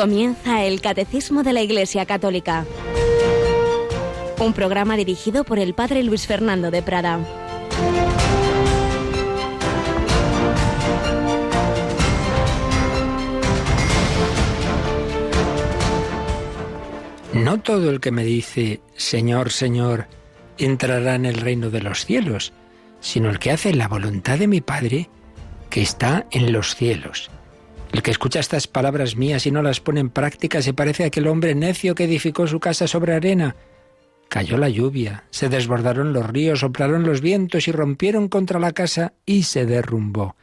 Comienza el Catecismo de la Iglesia Católica, un programa dirigido por el Padre Luis Fernando de Prada. No todo el que me dice Señor, Señor, entrará en el reino de los cielos, sino el que hace la voluntad de mi Padre, que está en los cielos. El que escucha estas palabras mías y no las pone en práctica se parece a aquel hombre necio que edificó su casa sobre arena. Cayó la lluvia, se desbordaron los ríos, soplaron los vientos y rompieron contra la casa y se derrumbó.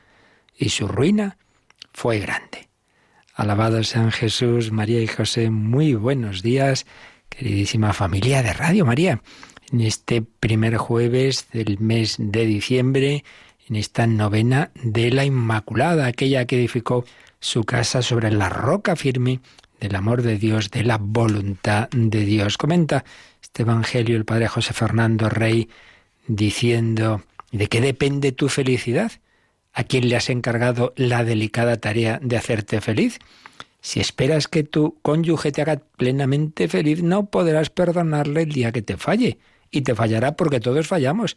Y su ruina fue grande. Alabado sean Jesús, María y José. Muy buenos días, queridísima familia de Radio María. En este primer jueves del mes de diciembre, en esta novena de la Inmaculada, aquella que edificó su casa sobre la roca firme del amor de Dios, de la voluntad de Dios. Comenta este Evangelio el Padre José Fernando Rey diciendo: ¿de qué depende tu felicidad? ¿A quién le has encargado la delicada tarea de hacerte feliz? Si esperas que tu cónyuge te haga plenamente feliz, no podrás perdonarle el día que te falle, y te fallará porque todos fallamos.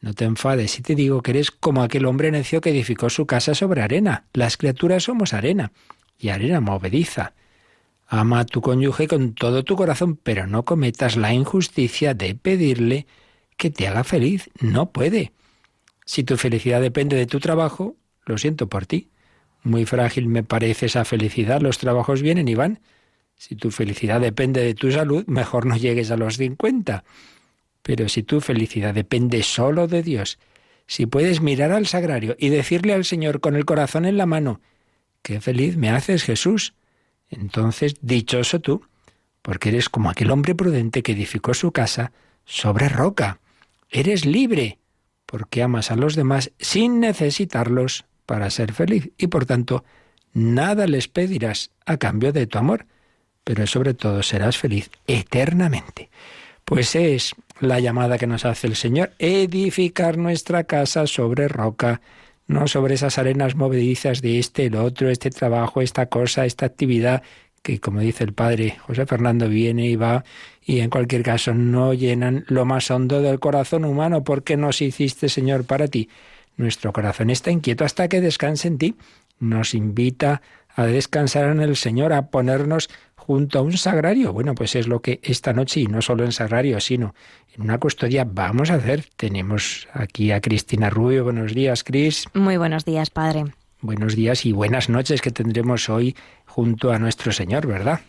No te enfades si te digo que eres como aquel hombre necio que edificó su casa sobre arena. Las criaturas somos arena, y arena movediza. Ama a tu cónyuge con todo tu corazón, pero no cometas la injusticia de pedirle que te haga feliz. No puede. Si tu felicidad depende de tu trabajo, lo siento por ti. Muy frágil me parece esa felicidad. Los trabajos vienen y van. Si tu felicidad depende de tu salud, mejor no llegues a los 50. Pero si tu felicidad depende solo de Dios, si puedes mirar al sagrario y decirle al Señor con el corazón en la mano: ¡qué feliz me haces, Jesús!, entonces dichoso tú, porque eres como aquel hombre prudente que edificó su casa sobre roca. Eres libre, porque amas a los demás sin necesitarlos para ser feliz, y por tanto nada les pedirás a cambio de tu amor, pero sobre todo serás feliz eternamente. Pues es la llamada que nos hace el Señor: edificar nuestra casa sobre roca, no sobre esas arenas movedizas de el otro, este trabajo, esta cosa, esta actividad, que, como dice el Padre José Fernando, viene y va, y en cualquier caso no llenan lo más hondo del corazón humano. ¿Por qué nos hiciste, Señor, para ti? Nuestro corazón está inquieto hasta que descanse en ti. Nos invita a descansar en el Señor, a ponernos junto a un sagrario. Bueno, pues es lo que esta noche, y no solo en sagrario, sino en una custodia, vamos a hacer. Tenemos aquí a Cristina Rubio. Buenos días, Cris. Muy buenos días, Padre. Buenos días y buenas noches que tendremos hoy junto a nuestro Señor, ¿verdad?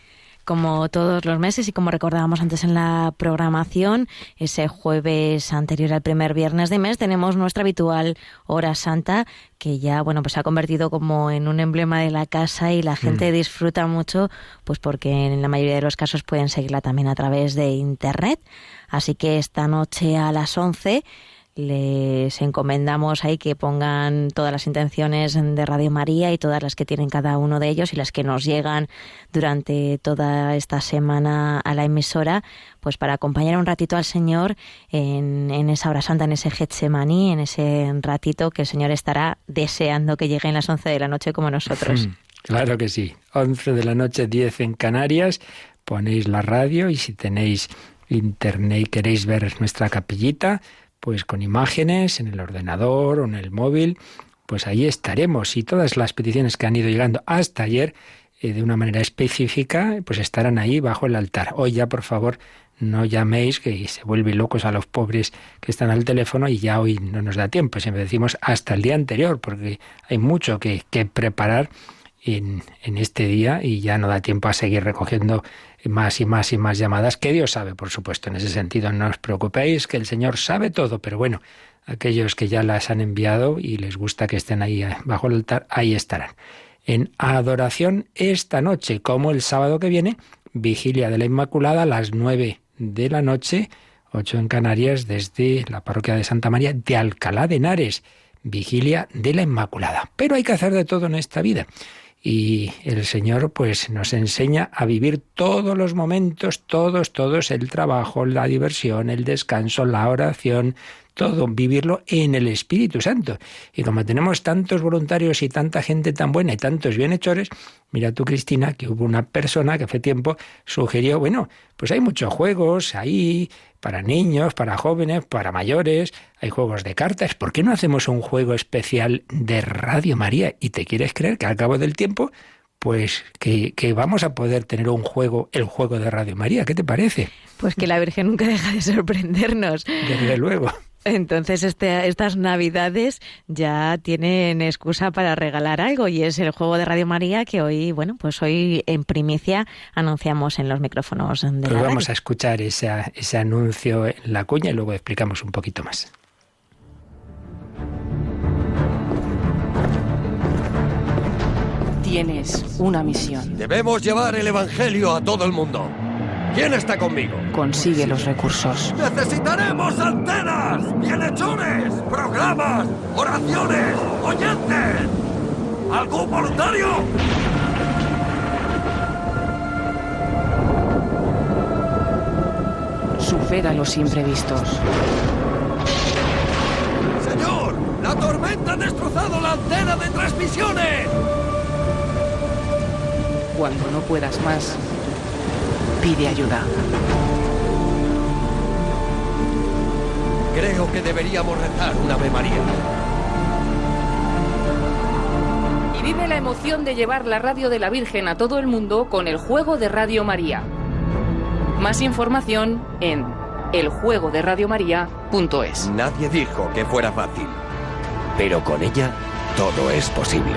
Como todos los meses y como recordábamos antes en la programación, ese jueves anterior al primer viernes de mes tenemos nuestra habitual hora santa, que ya pues se ha convertido como en un emblema de la casa, y la gente disfruta mucho, pues porque en la mayoría de los casos pueden seguirla también a través de internet. Así que esta noche a las 11 les encomendamos ahí que pongan todas las intenciones de Radio María y todas las que tienen cada uno de ellos y las que nos llegan durante toda esta semana a la emisora, pues para acompañar un ratito al Señor en esa hora santa, en ese Getsemaní, en ese ratito que el Señor estará deseando que lleguen las 11 de la noche como nosotros. Claro que sí. 11 de la noche, 10 en Canarias. Ponéis la radio y si tenéis internet y queréis ver nuestra capillita, pues con imágenes en el ordenador o en el móvil, pues ahí estaremos. Y todas las peticiones que han ido llegando hasta ayer, de una manera específica, pues estarán ahí bajo el altar. Hoy ya, por favor, no llaméis, que se vuelven locos a los pobres que están al teléfono, y ya hoy no nos da tiempo. Siempre decimos hasta el día anterior, porque hay mucho que preparar en este día y ya no da tiempo a seguir recogiendo más y más y más llamadas, que Dios sabe, por supuesto. En ese sentido no os preocupéis, que el Señor sabe todo, pero bueno, aquellos que ya las han enviado y les gusta que estén ahí bajo el altar, ahí estarán. En adoración esta noche, como el sábado que viene, vigilia de la Inmaculada a las 9 de la noche, 8 en Canarias, desde la parroquia de Santa María de Alcalá de Henares, vigilia de la Inmaculada. Pero hay que hacer de todo en esta vida. Y el Señor pues nos enseña a vivir todos los momentos, todos, el trabajo, la diversión, el descanso, la oración, todo vivirlo en el Espíritu Santo. Y como tenemos tantos voluntarios y tanta gente tan buena y tantos bienhechores, mira tú, Cristina, que hubo una persona que hace tiempo sugirió, bueno, pues hay muchos juegos ahí para niños, para jóvenes, para mayores, hay juegos de cartas, ¿por qué no hacemos un juego especial de Radio María? Y te quieres creer que al cabo del tiempo, pues que vamos a poder tener un juego, el juego de Radio María, ¿qué te parece? Pues que la Virgen nunca deja de sorprendernos. Desde luego. Entonces estas Navidades ya tienen excusa para regalar algo y es el juego de Radio María que hoy, pues hoy en primicia anunciamos en los micrófonos de la radio. Vamos a escuchar ese anuncio en la cuña y luego explicamos un poquito más. Tienes una misión. Debemos llevar el Evangelio a todo el mundo. ¿Quién está conmigo? Consigue los recursos. ¡Necesitaremos antenas! ¡Bienhechores! ¡Programas! ¡Oraciones! ¡Oyentes! ¿Algún voluntario? Supera los imprevistos. ¡Señor! ¡La tormenta ha destrozado la antena de transmisiones! Cuando no puedas más, pide ayuda. Creo que deberíamos rezar un Ave María. Y vive la emoción de llevar la radio de la Virgen a todo el mundo con el Juego de Radio María. Más información en eljuegoderadiomaria.es. Nadie dijo que fuera fácil, pero con ella todo es posible.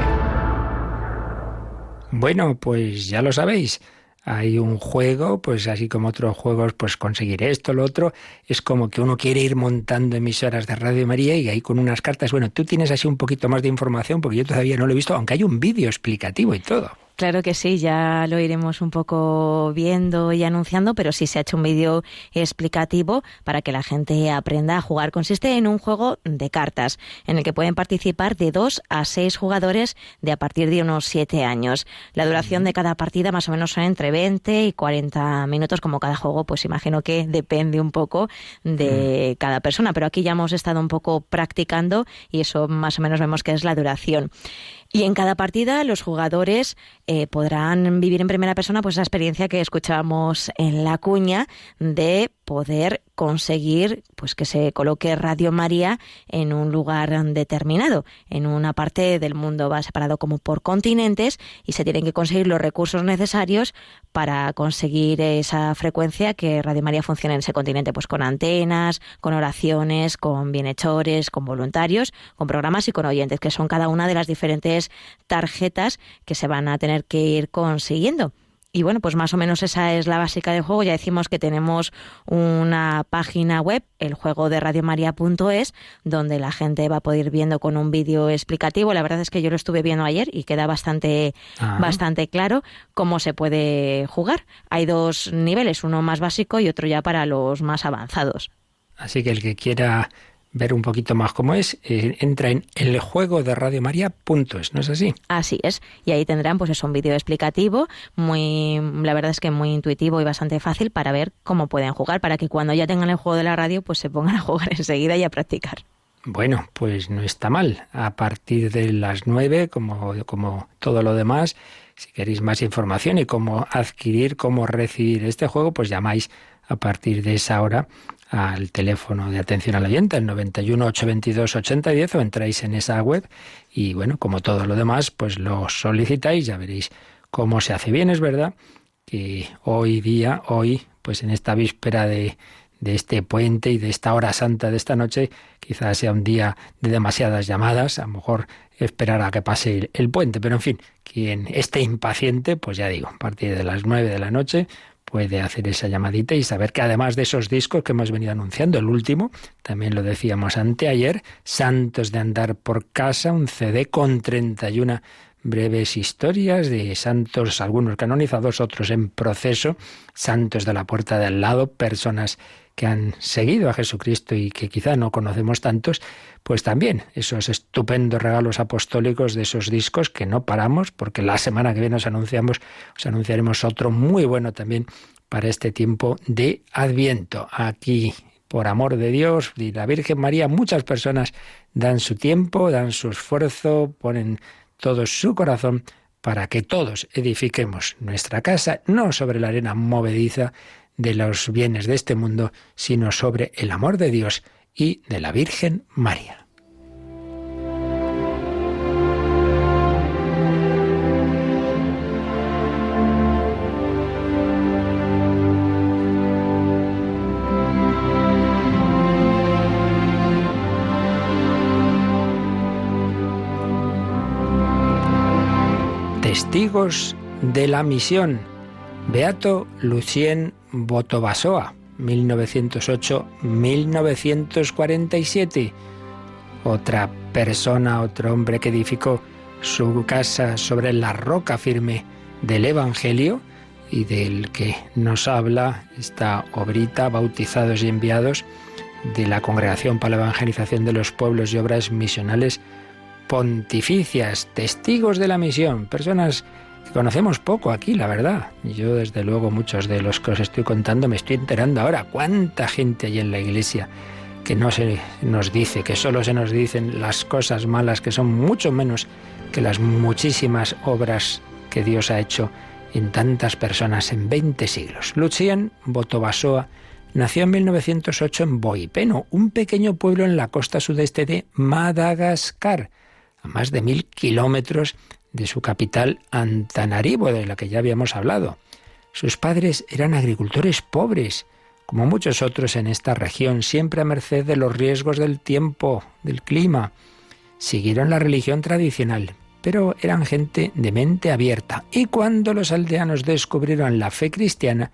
Bueno, pues ya lo sabéis. Hay un juego, pues así como otros juegos, pues conseguir esto, lo otro. Es como que uno quiere ir montando emisoras de Radio María y ahí con unas cartas. Bueno, tú tienes así un poquito más de información porque yo todavía no lo he visto, aunque hay un vídeo explicativo y todo. Claro que sí, ya lo iremos un poco viendo y anunciando, pero sí se ha hecho un vídeo explicativo para que la gente aprenda a jugar. Consiste en un juego de cartas en el que pueden participar de 2 a 6 jugadores de a partir de unos 7 años. La duración de cada partida más o menos son entre 20 y 40 minutos, como cada juego, pues imagino que depende un poco de cada persona, pero aquí ya hemos estado un poco practicando y eso más o menos vemos que es la duración. Y en cada partida los jugadores podrán vivir en primera persona pues esa experiencia que escuchábamos en la cuña de poder conseguir pues que se coloque Radio María en un lugar determinado. En una parte del mundo va separado como por continentes y se tienen que conseguir los recursos necesarios para conseguir esa frecuencia que Radio María funcione en ese continente, pues con antenas, con oraciones, con bienhechores, con voluntarios, con programas y con oyentes, que son cada una de las diferentes tarjetas que se van a tener que ir consiguiendo. Y bueno, pues más o menos esa es la básica del juego. Ya decimos que tenemos una página web, eljuegoderadiomaria.es, donde la gente va a poder ir viendo con un vídeo explicativo. La verdad es que yo lo estuve viendo ayer y queda bastante claro cómo se puede jugar. Hay 2 niveles, uno más básico y otro ya para los más avanzados. Así que el que quiera ver un poquito más cómo es, entra en eljuegoderadiomaria.es, ¿no es así? Así es, y ahí tendrán pues eso, un vídeo explicativo, la verdad es que muy intuitivo y bastante fácil para ver cómo pueden jugar, para que cuando ya tengan el juego de la radio pues se pongan a jugar enseguida y a practicar. Bueno, pues no está mal. A partir de las 9, como todo lo demás, si queréis más información y cómo adquirir, cómo recibir este juego, pues llamáis a partir de esa hora al teléfono de atención al oyente, el 91 822 8010, o entráis en esa web y bueno, como todo lo demás, pues lo solicitáis, ya veréis cómo se hace. Bien, es verdad que hoy, pues en esta víspera de este puente y de esta hora santa de esta noche, quizás sea un día de demasiadas llamadas, a lo mejor esperar a que pase el puente, pero en fin, quien esté impaciente, pues ya digo, a partir de las 9 de la noche, puede hacer esa llamadita y saber que además de esos discos que hemos venido anunciando, el último, también lo decíamos anteayer, Santos de Andar por Casa, un CD con 31 breves historias de santos, algunos canonizados, otros en proceso, santos de la puerta de al lado, personas que han seguido a Jesucristo y que quizá no conocemos tantos, pues también esos estupendos regalos apostólicos de esos discos que no paramos, porque la semana que viene os anunciaremos otro muy bueno también para este tiempo de Adviento. Aquí por amor de Dios y la Virgen María, muchas personas dan su tiempo, dan su esfuerzo, ponen todo su corazón para que todos edifiquemos nuestra casa, no sobre la arena movediza de los bienes de este mundo, sino sobre el amor de Dios y de la Virgen María. Testigos de la misión. Beato Lucien Botobasoa, 1908-1947. Otra persona, otro hombre que edificó su casa sobre la roca firme del Evangelio y del que nos habla esta obrita, Bautizados y Enviados, de la Congregación para la Evangelización de los Pueblos y Obras Misionales Pontificias. Testigos de la misión, personas que conocemos poco aquí, la verdad. Yo, desde luego, muchos de los que os estoy contando me estoy enterando ahora. ¿Cuánta gente hay en la Iglesia que no se nos dice, que solo se nos dicen las cosas malas, que son mucho menos que las muchísimas obras que Dios ha hecho en tantas personas en 20 siglos? Lucien Botobasoa nació en 1908 en Boipeno, un pequeño pueblo en la costa sudeste de Madagascar, a más de 1000 kilómetros de su capital Antananarivo, de la que ya habíamos hablado. Sus padres eran agricultores pobres, como muchos otros en esta región, siempre a merced de los riesgos del tiempo, del clima. Siguieron la religión tradicional, pero eran gente de mente abierta. Y cuando los aldeanos descubrieron la fe cristiana,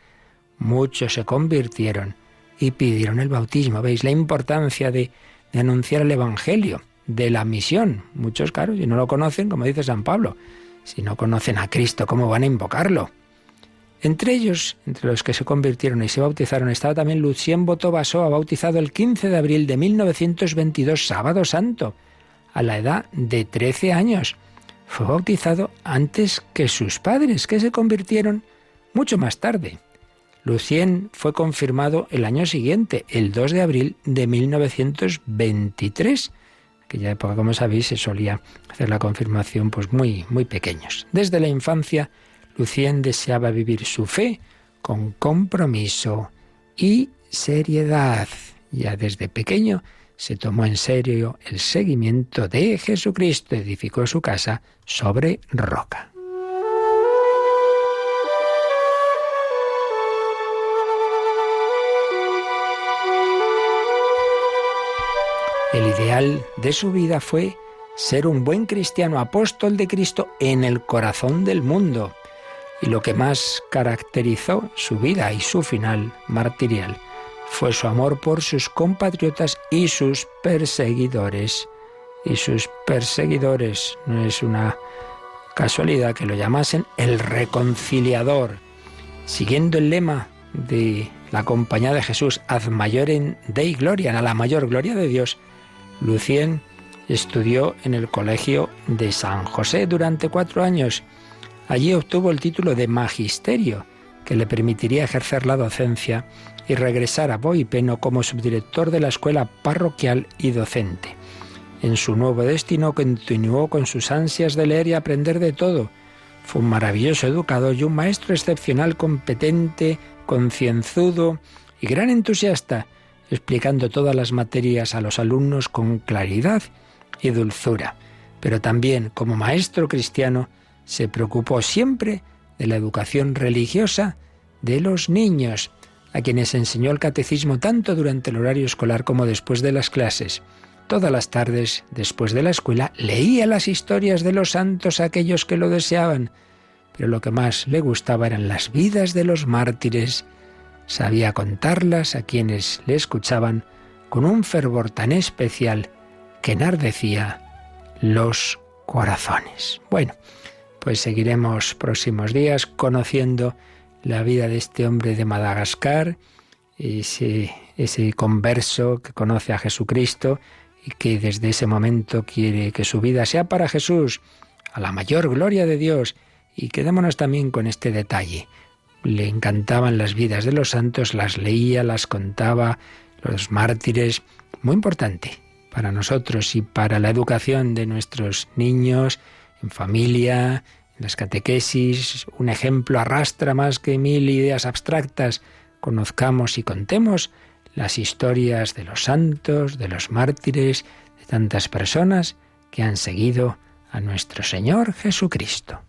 muchos se convirtieron y pidieron el bautismo. ¿Veis la importancia de anunciar el Evangelio, de la misión? Muchos, claro, si no lo conocen, como dice San Pablo, si no conocen a Cristo, ¿cómo van a invocarlo? Entre ellos, entre los que se convirtieron y se bautizaron, estaba también Lucien Botobasoa, bautizado el 15 de abril de 1922, sábado santo, a la edad de 13 años. Fue bautizado antes que sus padres, que se convirtieron mucho más tarde. Lucien fue confirmado el año siguiente, el 2 de abril de 1923. Aquella época, como sabéis, se solía hacer la confirmación pues muy pequeños. Desde la infancia, Lucien deseaba vivir su fe con compromiso y seriedad. Ya desde pequeño se tomó en serio el seguimiento de Jesucristo, edificó su casa sobre roca. El ideal de su vida fue ser un buen cristiano, apóstol de Cristo en el corazón del mundo. Y lo que más caracterizó su vida y su final martirial fue su amor por sus compatriotas y sus perseguidores. Y sus perseguidores, no es una casualidad que lo llamasen el reconciliador. Siguiendo el lema de la Compañía de Jesús, ad maiorem Dei gloriam, a la mayor gloria de Dios, Lucien estudió en el Colegio de San José durante 4 años. Allí obtuvo el título de magisterio, que le permitiría ejercer la docencia y regresar a Boipeno como subdirector de la escuela parroquial y docente. En su nuevo destino continuó con sus ansias de leer y aprender de todo. Fue un maravilloso educador y un maestro excepcional, competente, concienzudo y gran entusiasta, explicando todas las materias a los alumnos con claridad y dulzura. Pero también, como maestro cristiano, se preocupó siempre de la educación religiosa de los niños, a quienes enseñó el catecismo tanto durante el horario escolar como después de las clases. Todas las tardes, después de la escuela, leía las historias de los santos a aquellos que lo deseaban, pero lo que más le gustaba eran las vidas de los mártires. Sabía contarlas a quienes le escuchaban con un fervor tan especial que enardecía los corazones. Bueno, pues seguiremos próximos días conociendo la vida de este hombre de Madagascar, ese converso que conoce a Jesucristo y que desde ese momento quiere que su vida sea para Jesús, a la mayor gloria de Dios. Y quedémonos también con este detalle. Le encantaban las vidas de los santos, las leía, las contaba, los mártires, muy importante para nosotros y para la educación de nuestros niños, en familia, en las catequesis. Un ejemplo arrastra más que 1000 ideas abstractas. Conozcamos y contemos las historias de los santos, de los mártires, de tantas personas que han seguido a nuestro Señor Jesucristo.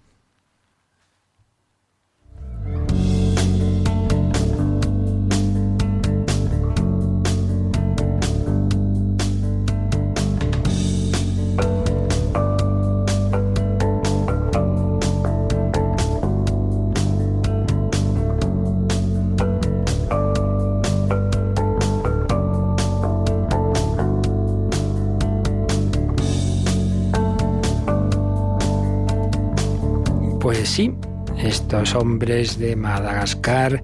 Pues sí, estos hombres de Madagascar,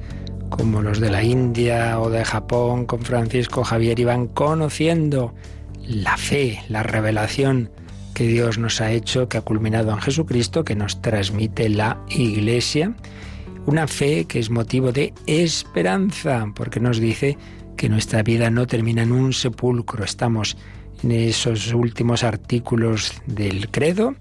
como los de la India o de Japón, con Francisco Javier, iban conociendo la fe, la revelación que Dios nos ha hecho, que ha culminado en Jesucristo, que nos transmite la Iglesia. Una fe que es motivo de esperanza, porque nos dice que nuestra vida no termina en un sepulcro. Estamos en esos últimos artículos del credo.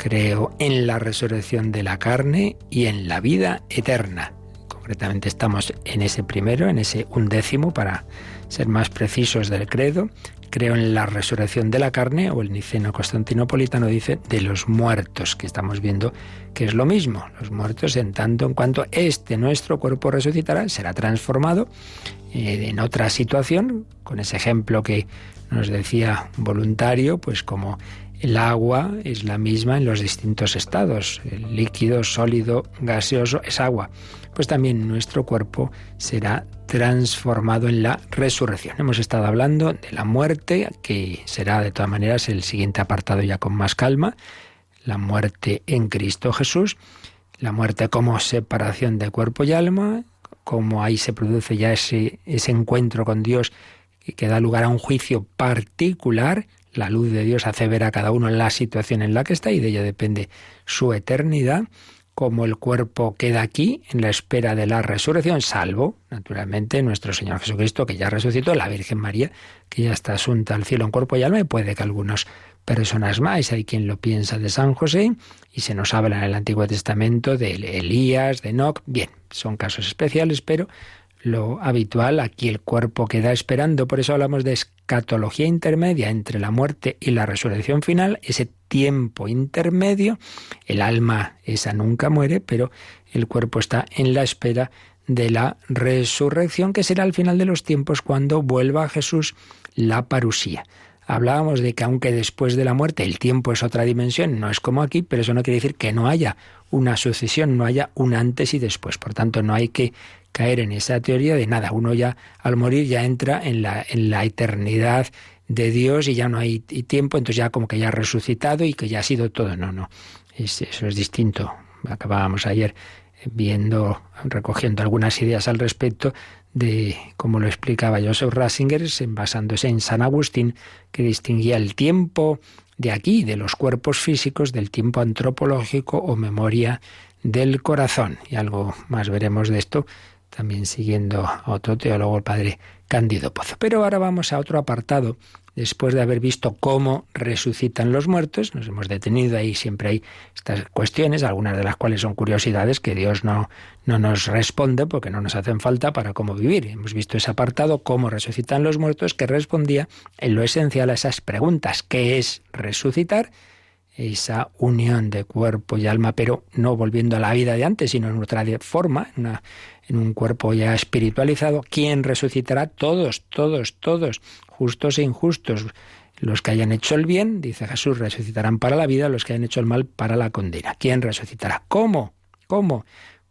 Creo en la resurrección de la carne y en la vida eterna. Concretamente estamos en ese primero, en ese 11º, para ser más precisos del credo. Creo en la resurrección de la carne, o el niceno constantinopolitano dice de los muertos, que estamos viendo que es lo mismo. Los muertos, en tanto en cuanto nuestro cuerpo resucitará, será transformado en otra situación, con ese ejemplo que nos decía voluntario, pues como el agua es la misma en los distintos estados. El líquido, sólido, gaseoso es agua. Pues también nuestro cuerpo será transformado en la resurrección. Hemos estado hablando de la muerte, que será de todas maneras el siguiente apartado ya con más calma. La muerte en Cristo Jesús. La muerte como separación de cuerpo y alma. Cómo ahí se produce ya ese encuentro con Dios que da lugar a un juicio particular. La luz de Dios hace ver a cada uno la situación en la que está y de ello depende su eternidad. Como el cuerpo queda aquí en la espera de la resurrección, salvo, naturalmente, nuestro Señor Jesucristo, que ya resucitó, la Virgen María, que ya está asunta al cielo en cuerpo y alma, y puede que algunas personas más, hay quien lo piensa, de San José, y se nos habla en el Antiguo Testamento de Elías, de Enoc. Bien, son casos especiales, pero lo habitual, aquí el cuerpo queda esperando. Por eso hablamos de escatología intermedia entre la muerte y la resurrección final, ese tiempo intermedio. El alma esa nunca muere, pero el cuerpo está en la espera de la resurrección, que será al final de los tiempos cuando vuelva a Jesús, la parusía. Hablábamos de que aunque después de la muerte el tiempo es otra dimensión, no es como aquí, pero eso no quiere decir que no haya una sucesión, no haya un antes y después. Por tanto, no hay que caer en esa teoría de nada. Uno ya al morir ya entra en la eternidad de Dios y ya no hay tiempo, entonces ya como que ya ha resucitado y que ya ha sido todo. No. Eso es distinto. Acabábamos ayer recogiendo algunas ideas al respecto de cómo lo explicaba Joseph Ratzinger, basándose en San Agustín, que distinguía el tiempo de aquí, de los cuerpos físicos, del tiempo antropológico o memoria del corazón. Y algo más veremos de esto, también siguiendo a otro teólogo, el padre Cándido Pozo. Pero ahora vamos a otro apartado. Después de haber visto cómo resucitan los muertos, nos hemos detenido ahí, siempre hay estas cuestiones, algunas de las cuales son curiosidades que Dios no nos responde porque no nos hacen falta para cómo vivir. Hemos visto ese apartado, cómo resucitan los muertos, que respondía en lo esencial a esas preguntas. ¿Qué es resucitar? Esa unión de cuerpo y alma, pero no volviendo a la vida de antes, sino en otra forma, en un cuerpo ya espiritualizado. ¿Quién resucitará? Todos, justos e injustos. Los que hayan hecho el bien, dice Jesús, resucitarán para la vida, los que hayan hecho el mal para la condena. ¿Quién resucitará? ¿Cómo?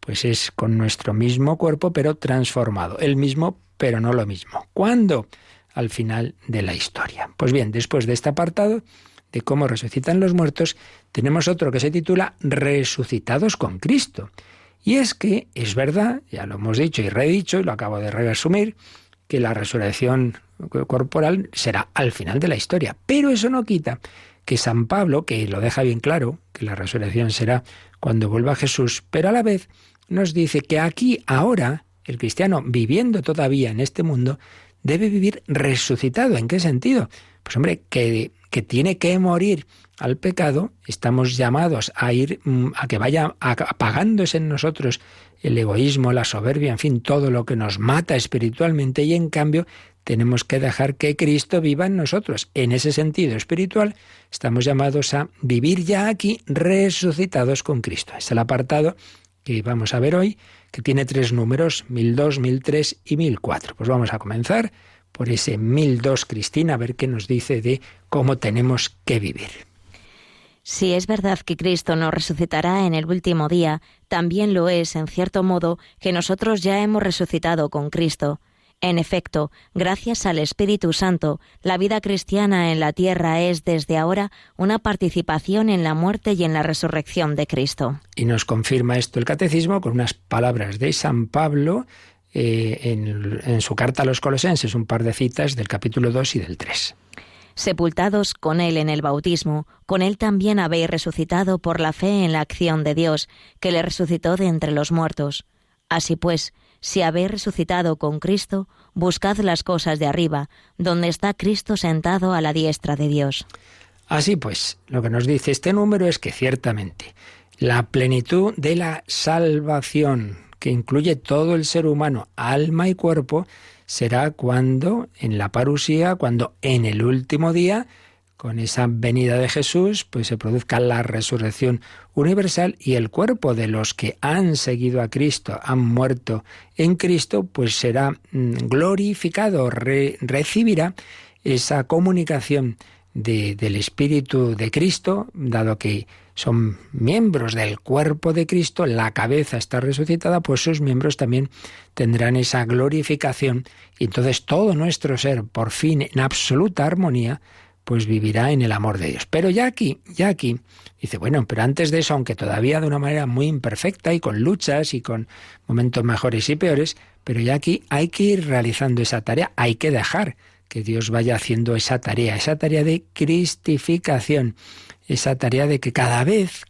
Pues es con nuestro mismo cuerpo, pero transformado. El mismo, pero no lo mismo. ¿Cuándo? Al final de la historia. Pues bien, después de este apartado de cómo resucitan los muertos, tenemos otro que se titula Resucitados con Cristo. Y es que es verdad, ya lo hemos dicho y redicho, y lo acabo de resumir, que la resurrección corporal será al final de la historia. Pero eso no quita que San Pablo, que lo deja bien claro, que la resurrección será cuando vuelva Jesús, pero a la vez nos dice que aquí, ahora, el cristiano, viviendo todavía en este mundo, debe vivir resucitado. ¿En qué sentido? Pues hombre, que tiene que morir al pecado. Estamos llamados a ir, a que vaya apagándose en nosotros el egoísmo, la soberbia, en fin, todo lo que nos mata espiritualmente, y en cambio tenemos que dejar que Cristo viva en nosotros. En ese sentido espiritual estamos llamados a vivir ya aquí resucitados con Cristo. Es el apartado que vamos a ver hoy, que tiene 3 números, 1002, 1003 y 1004. Pues vamos a comenzar por ese 1002, Cristina, a ver qué nos dice de cómo tenemos que vivir. Si es verdad que Cristo nos resucitará en el último día, también lo es, en cierto modo, que nosotros ya hemos resucitado con Cristo. En efecto, gracias al Espíritu Santo, la vida cristiana en la tierra es desde ahora una participación en la muerte y en la resurrección de Cristo. Y nos confirma esto el Catecismo con unas palabras de San Pablo en su carta a los Colosenses, un par de citas del capítulo 2 y del 3. Sepultados con Él en el bautismo, con Él también habéis resucitado por la fe en la acción de Dios, que le resucitó de entre los muertos. Así pues, si habéis resucitado con Cristo, buscad las cosas de arriba, donde está Cristo sentado a la diestra de Dios. Así pues, lo que nos dice este número es que ciertamente la plenitud de la salvación, que incluye todo el ser humano, alma y cuerpo, será cuando, en la parusía, cuando en el último día, con esa venida de Jesús, pues se produzca la resurrección universal y el cuerpo de los que han seguido a Cristo, han muerto en Cristo, pues será glorificado, recibirá esa comunicación del Espíritu de Cristo, dado que son miembros del cuerpo de Cristo, la cabeza está resucitada, pues sus miembros también tendrán esa glorificación, y entonces todo nuestro ser, por fin, en absoluta armonía, pues vivirá en el amor de Dios. Pero ya aquí, dice, bueno, pero antes de eso, aunque todavía de una manera muy imperfecta y con luchas y con momentos mejores y peores, pero ya aquí hay que ir realizando esa tarea, hay que dejar que Dios vaya haciendo esa tarea de cristificación, esa tarea de que cada vez,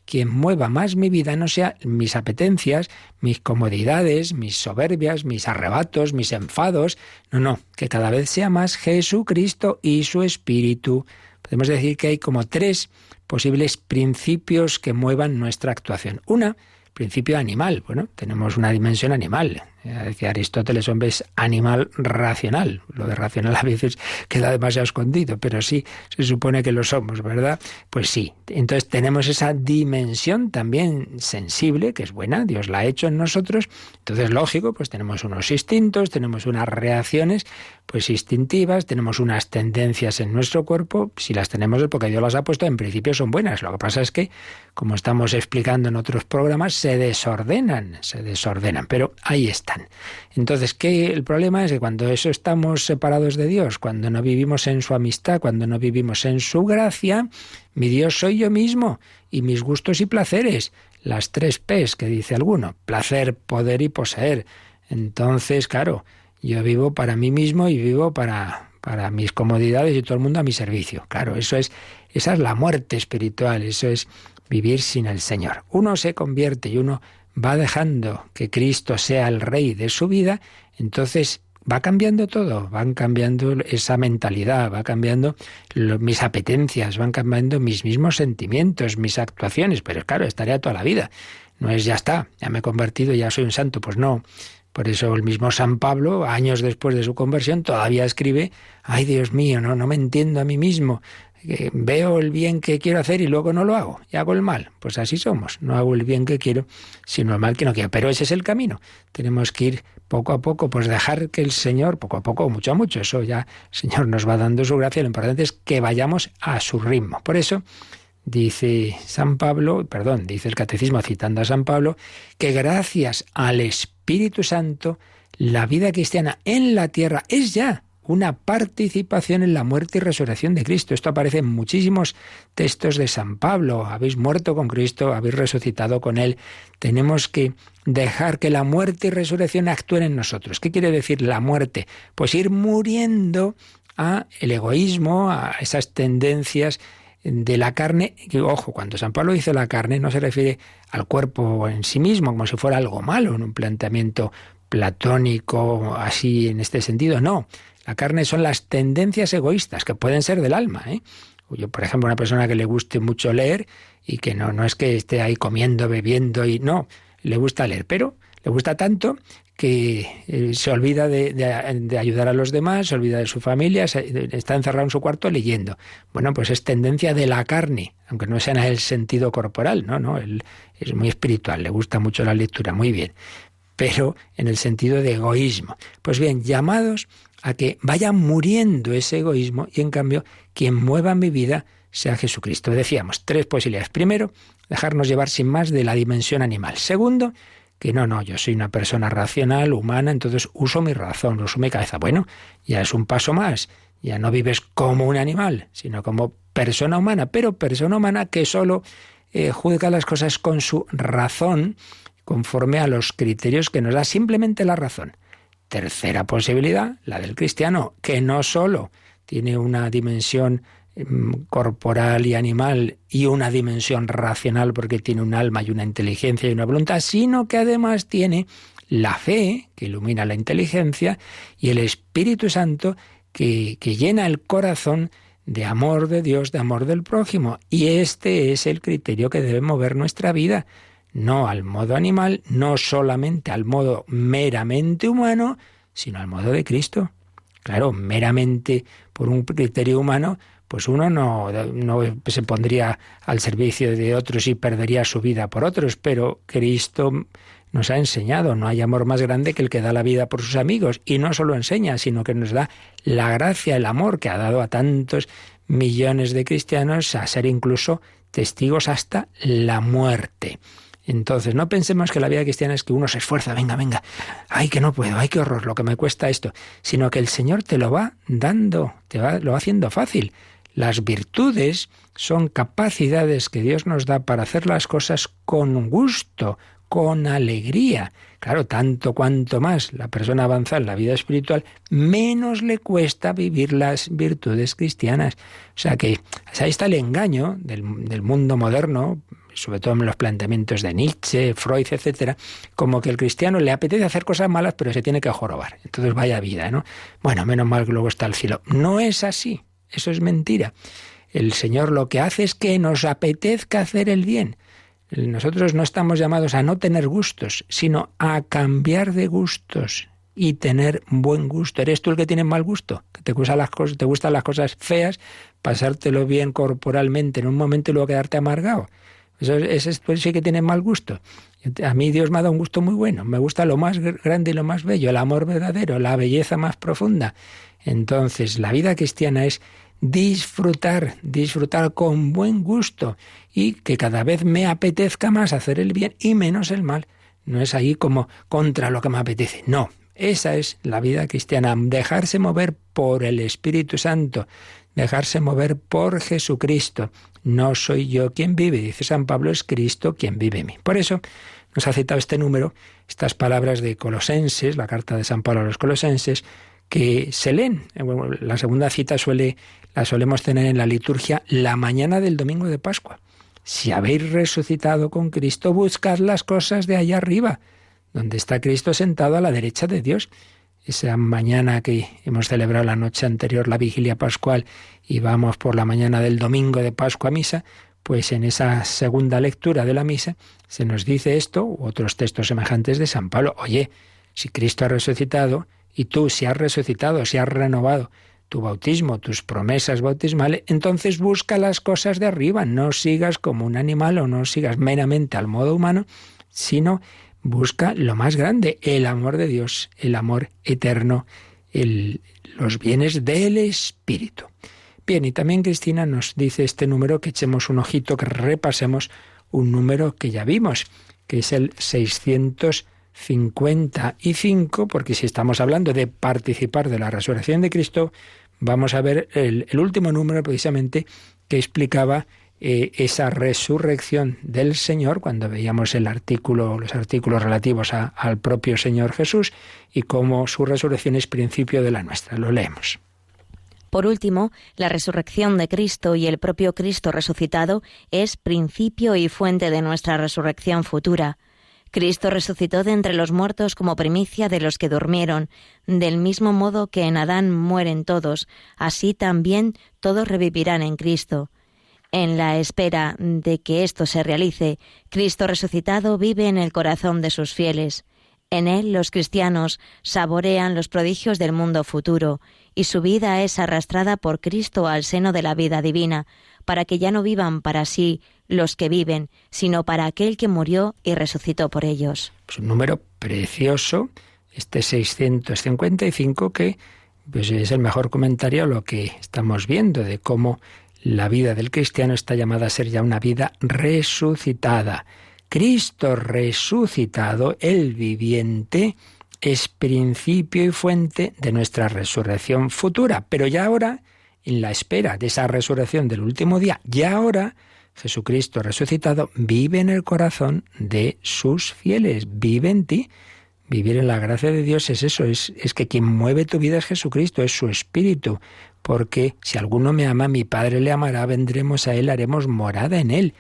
quien mueva más mi vida no sea mis apetencias, mis comodidades, mis soberbias, mis arrebatos, mis enfados, no, que cada vez sea más Jesucristo y su Espíritu. Podemos decir que hay como 3 posibles principios que muevan nuestra actuación. Una, principio animal. Bueno, tenemos una dimensión animal. Decía Aristóteles, hombre, es animal racional. Lo de racional a veces queda demasiado escondido, pero sí, se supone que lo somos, ¿verdad? Pues sí. Entonces tenemos esa dimensión también sensible, que es buena, Dios la ha hecho en nosotros. Entonces, lógico, pues tenemos unos instintos, tenemos unas reacciones pues instintivas, tenemos unas tendencias en nuestro cuerpo. Si las tenemos es porque Dios las ha puesto, en principio son buenas. Lo que pasa es que, como estamos explicando en otros programas, se desordenan, pero ahí están. Entonces, el problema es que cuando eso estamos separados de Dios, cuando no vivimos en su amistad, cuando no vivimos en su gracia, mi Dios soy yo mismo y mis gustos y placeres, las 3 P's que dice alguno, placer, poder y poseer. Entonces, claro, yo vivo para mí mismo y vivo para mis comodidades y todo el mundo a mi servicio. Claro, esa es la muerte espiritual, eso es vivir sin el Señor. Uno se convierte y uno va dejando que Cristo sea el Rey de su vida, entonces va cambiando todo, van cambiando esa mentalidad, va cambiando mis apetencias, van cambiando mis mismos sentimientos, mis actuaciones, pero claro, estaría toda la vida. No es ya está, ya me he convertido, ya soy un santo, pues no. Por eso el mismo San Pablo, años después de su conversión, todavía escribe, ay Dios mío, no me entiendo a mí mismo. Veo el bien que quiero hacer y luego no lo hago, y hago el mal. Pues así somos, no hago el bien que quiero, sino el mal que no quiero. Pero ese es el camino. Tenemos que ir poco a poco, pues dejar que el Señor, poco a poco, mucho a mucho, eso ya el Señor nos va dando su gracia. Lo importante es que vayamos a su ritmo. Por eso dice el Catecismo citando a San Pablo, que gracias al Espíritu Santo, la vida cristiana en la tierra es ya una participación en la muerte y resurrección de Cristo. Esto aparece en muchísimos textos de San Pablo. Habéis muerto con Cristo, habéis resucitado con Él. Tenemos que dejar que la muerte y resurrección actúen en nosotros. ¿Qué quiere decir la muerte? Pues ir muriendo a el egoísmo, a esas tendencias de la carne. Ojo, cuando San Pablo dice la carne, no se refiere al cuerpo en sí mismo, como si fuera algo malo, en un planteamiento platónico, así en este sentido, no. La carne son las tendencias egoístas, que pueden ser del alma, ¿eh? Yo, por ejemplo, una persona que le guste mucho leer y que no es que esté ahí comiendo, bebiendo y no, le gusta leer, pero le gusta tanto que se olvida de ayudar a los demás, se olvida de su familia, está encerrado en su cuarto leyendo. Bueno, pues es tendencia de la carne, aunque no sea en el sentido corporal, no, él es muy espiritual, le gusta mucho la lectura, muy bien, pero en el sentido de egoísmo. Pues bien, llamados a que vaya muriendo ese egoísmo y en cambio quien mueva mi vida sea Jesucristo. Decíamos, 3 posibilidades. Primero, dejarnos llevar sin más de la dimensión animal. Segundo, que no, yo soy una persona racional, humana, entonces uso mi razón, uso mi cabeza. Bueno, ya es un paso más. Ya no vives como un animal, sino como persona humana, pero persona humana que solo juzga las cosas con su razón, conforme a los criterios que nos da simplemente la razón. Tercera posibilidad, la del cristiano, que no solo tiene una dimensión corporal y animal y una dimensión racional porque tiene un alma y una inteligencia y una voluntad, sino que además tiene la fe, que ilumina la inteligencia, y el Espíritu Santo, que llena el corazón de amor de Dios, de amor del prójimo. Y este es el criterio que debe mover nuestra vida. No al modo animal, no solamente al modo meramente humano, sino al modo de Cristo. Claro, meramente por un criterio humano, pues uno no se pondría al servicio de otros y perdería su vida por otros, pero Cristo nos ha enseñado, no hay amor más grande que el que da la vida por sus amigos, y no solo enseña, sino que nos da la gracia, el amor que ha dado a tantos millones de cristianos a ser incluso testigos hasta la muerte. Entonces, no pensemos que la vida cristiana es que uno se esfuerza, venga, ay, que no puedo, ay, qué horror, lo que me cuesta esto, sino que el Señor te lo va dando, lo va haciendo fácil. Las virtudes son capacidades que Dios nos da para hacer las cosas con gusto, con alegría. Claro, tanto cuanto más la persona avanza en la vida espiritual, menos le cuesta vivir las virtudes cristianas. O sea que ahí está el engaño del mundo moderno, sobre todo en los planteamientos de Nietzsche, Freud, etcétera, como que el cristiano le apetece hacer cosas malas, pero se tiene que jorobar. Entonces vaya vida, ¿no? Bueno, menos mal que luego está el cielo. No es así, eso es mentira. El Señor lo que hace es que nos apetezca hacer el bien. Nosotros no estamos llamados a no tener gustos, sino a cambiar de gustos y tener buen gusto. ¿Eres tú el que tiene mal gusto? ¿Que te gustan las cosas feas, pasártelo bien corporalmente en un momento y luego quedarte amargado? Ese pues sí que tiene mal gusto. A mí Dios me ha dado un gusto muy bueno. Me gusta lo más grande y lo más bello, el amor verdadero, la belleza más profunda. Entonces, la vida cristiana es disfrutar con buen gusto y que cada vez me apetezca más hacer el bien y menos el mal. No es ahí como contra lo que me apetece. No, esa es la vida cristiana. Dejarse mover por el Espíritu Santo, dejarse mover por Jesucristo. No soy yo quien vive, dice San Pablo, es Cristo quien vive en mí. Por eso nos ha citado este número, estas palabras de Colosenses, la carta de San Pablo a los Colosenses, que se leen. La segunda cita la solemos tener en la liturgia la mañana del domingo de Pascua. Si habéis resucitado con Cristo, buscad las cosas de allá arriba, donde está Cristo sentado a la derecha de Dios. Esa mañana que hemos celebrado la noche anterior, la vigilia pascual, y vamos por la mañana del domingo de Pascua a misa, pues en esa segunda lectura de la misa se nos dice esto, u otros textos semejantes de San Pablo. Oye, si Cristo ha resucitado, y tú si has resucitado, si has renovado tu bautismo, tus promesas bautismales, entonces busca las cosas de arriba, no sigas como un animal o no sigas meramente al modo humano, sino busca lo más grande, el amor de Dios, el amor eterno, los bienes del Espíritu. Bien, y también Cristina nos dice este número que echemos un ojito, que repasemos un número que ya vimos, que es el 655, porque si estamos hablando de participar de la resurrección de Cristo, vamos a ver el último número precisamente que explicaba esa resurrección del Señor, cuando veíamos los artículos relativos al propio Señor Jesús y cómo su resurrección es principio de la nuestra. Lo leemos. Por último, la resurrección de Cristo y el propio Cristo resucitado es principio y fuente de nuestra resurrección futura. Cristo resucitó de entre los muertos como primicia de los que durmieron. Del mismo modo que en Adán mueren todos, así también todos revivirán en Cristo. En la espera de que esto se realice, Cristo resucitado vive en el corazón de sus fieles. En él los cristianos saborean los prodigios del mundo futuro, y su vida es arrastrada por Cristo al seno de la vida divina, para que ya no vivan para sí los que viven, sino para aquel que murió y resucitó por ellos. Pues un número precioso, este 655, que pues es el mejor comentario a lo que estamos viendo, de cómo la vida del cristiano está llamada a ser ya una vida resucitada. Cristo resucitado, el viviente, es principio y fuente de nuestra resurrección futura. Pero ya ahora, en la espera de esa resurrección del último día, ya ahora, Jesucristo resucitado vive en el corazón de sus fieles, vive en ti. Vivir en la gracia de Dios es eso, es que quien mueve tu vida es Jesucristo, es su Espíritu. Porque si alguno me ama, mi Padre le amará, vendremos a él, haremos morada en él.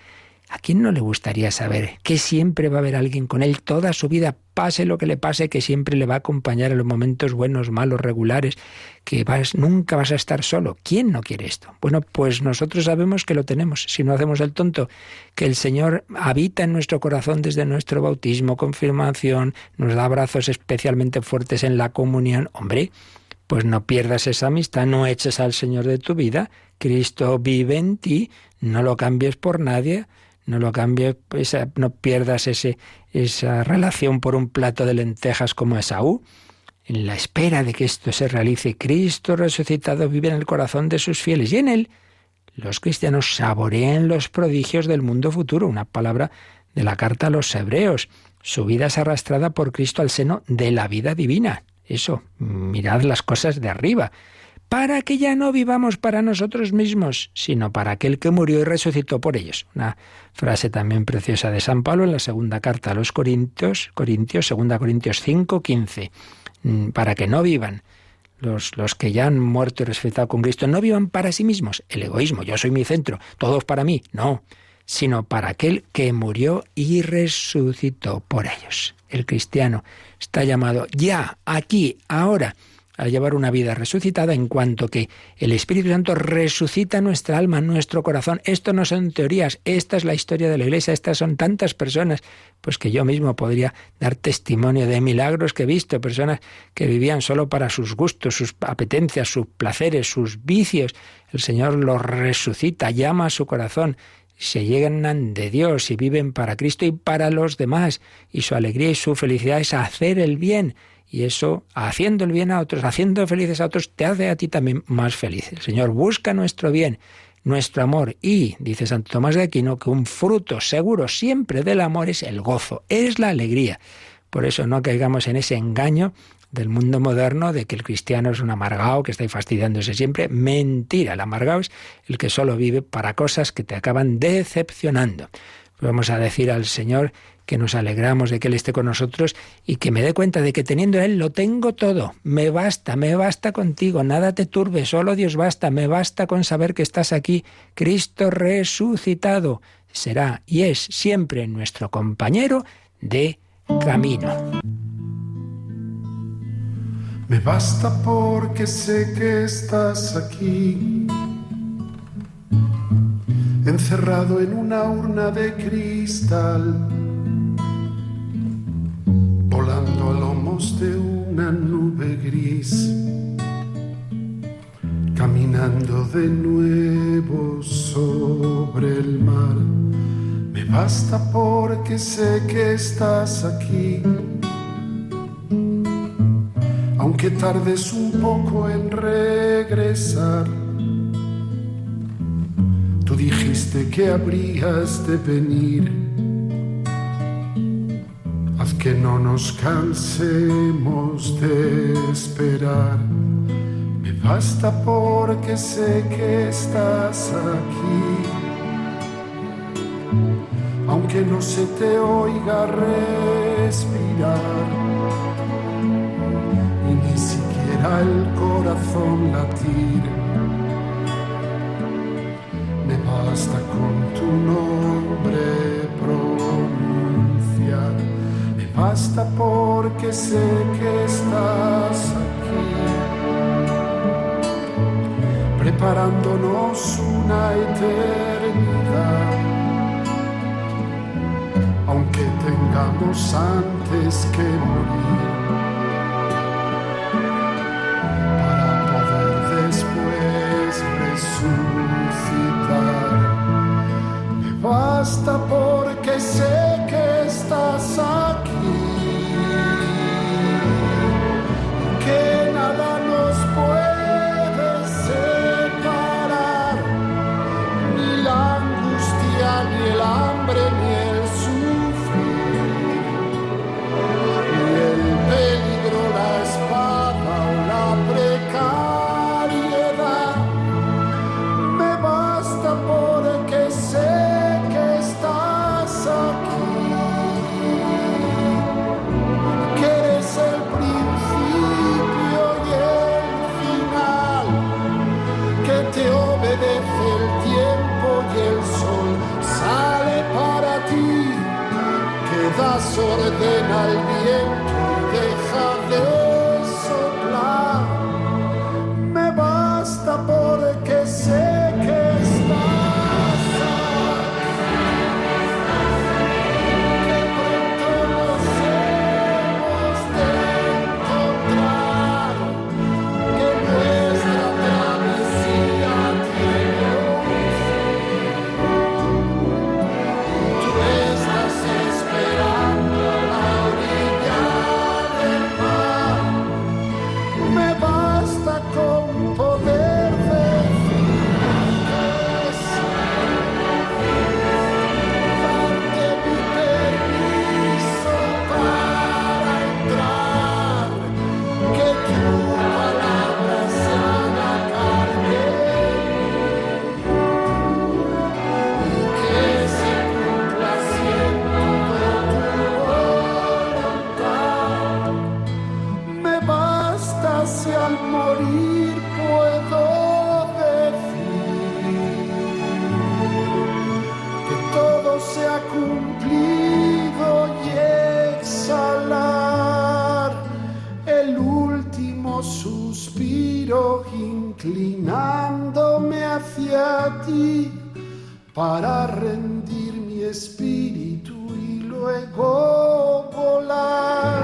¿A quién no le gustaría saber que siempre va a haber alguien con él toda su vida, pase lo que le pase, que siempre le va a acompañar en los momentos buenos, malos, regulares, que nunca vas a estar solo? ¿Quién no quiere esto? Bueno, pues nosotros sabemos que lo tenemos, si no hacemos el tonto, que el Señor habita en nuestro corazón desde nuestro bautismo, confirmación, nos da abrazos especialmente fuertes en la comunión. Hombre, pues no pierdas esa amistad, no eches al Señor de tu vida. Cristo vive en ti, no lo cambies por nadie. No lo cambies, pues, no pierdas esa relación por un plato de lentejas como Esaú. En la espera de que esto se realice, Cristo resucitado vive en el corazón de sus fieles y en él los cristianos saborean los prodigios del mundo futuro. Una palabra de la carta a los Hebreos. Su vida es arrastrada por Cristo al seno de la vida divina. Eso, mirad las cosas de arriba. Para que ya no vivamos para nosotros mismos, sino para aquel que murió y resucitó por ellos. Una frase también preciosa de San Pablo en la segunda carta a los Corintios, 2 Corintios 5, 15. Para que no vivan los que ya han muerto y resucitado con Cristo, no vivan para sí mismos. El egoísmo, yo soy mi centro, todos para mí. No, sino para aquel que murió y resucitó por ellos. El cristiano está llamado ya, aquí, ahora, a llevar una vida resucitada, en cuanto que el Espíritu Santo resucita nuestra alma, nuestro corazón. Esto no son teorías, esta es la historia de la Iglesia, estas son tantas personas, pues que yo mismo podría dar testimonio de milagros que he visto, personas que vivían solo para sus gustos, sus apetencias, sus placeres, sus vicios. El Señor los resucita, llama a su corazón, se llenan de Dios y viven para Cristo y para los demás, y su alegría y su felicidad es hacer el bien. Y eso, haciendo el bien a otros, haciendo felices a otros, te hace a ti también más feliz. El Señor busca nuestro bien, nuestro amor. Y, dice Santo Tomás de Aquino, que un fruto seguro siempre del amor es el gozo, es la alegría. Por eso no caigamos en ese engaño del mundo moderno de que el cristiano es un amargado, que está ahí fastidiándose siempre. Mentira, el amargado es el que solo vive para cosas que te acaban decepcionando. Vamos a decir al Señor que nos alegramos de que Él esté con nosotros y que me dé cuenta de que teniendo a Él lo tengo todo. Me basta contigo, nada te turbe, solo Dios basta, me basta con saber que estás aquí. Cristo resucitado será y es siempre nuestro compañero de camino. Me basta porque sé que estás aquí, encerrado en una urna de cristal, volando a lomos de una nube gris, caminando de nuevo sobre el mar. Me basta porque sé que estás aquí, aunque tardes un poco en regresar. Tú dijiste que habrías de venir. Haz que no nos cansemos de esperar. Me basta porque sé que estás aquí, aunque no se te oiga respirar y ni siquiera el corazón latir. Me basta con tu nombre pronunciar. basta porque sé que estás aquí, preparándonos una eternidad, aunque tengamos antes que morir, para poder después resucitar. Me basta porque sé que estás aquí, que nada nos puede separar, ni la angustia, ni el hambre, ni el sufrir, ni el peligro, la espada o la precariedad. Me basta porque sé que estás aquí, que eres el principio y el final, que te obedece el tiempo y el sol sale para ti, que das orden al viento y deja de soplar. Me basta porque sé que estás aquí, que pronto nos hemos de encontrar, que nuestra travesía tiene un fin. Tú estás esperando a la orilla del mar. Me basta con poder decir que sí, darte mi permiso para entrar, que tu palabra se haga carne y que se cumpla siendo tu voluntad. Me basta si al morir puedo decir que todo se ha cumplido y exhalar el último suspiro, inclinándome hacia ti para rendir mi espíritu y luego volar.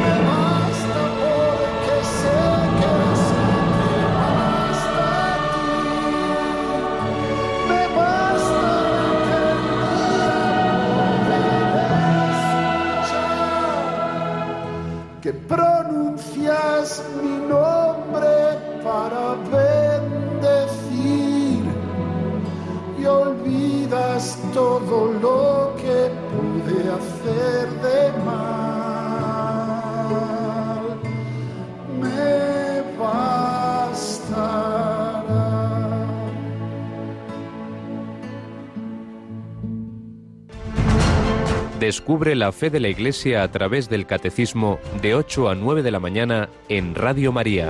Me basta porque sé que se te basta a ti. Me basta que el día escuchar que pronuncias mi nombre para bendecir y olvidas todo lo que pude hacer de mal. Me bastará. Descubre la fe de la Iglesia a través del Catecismo de 8 a 9 de la mañana en Radio María.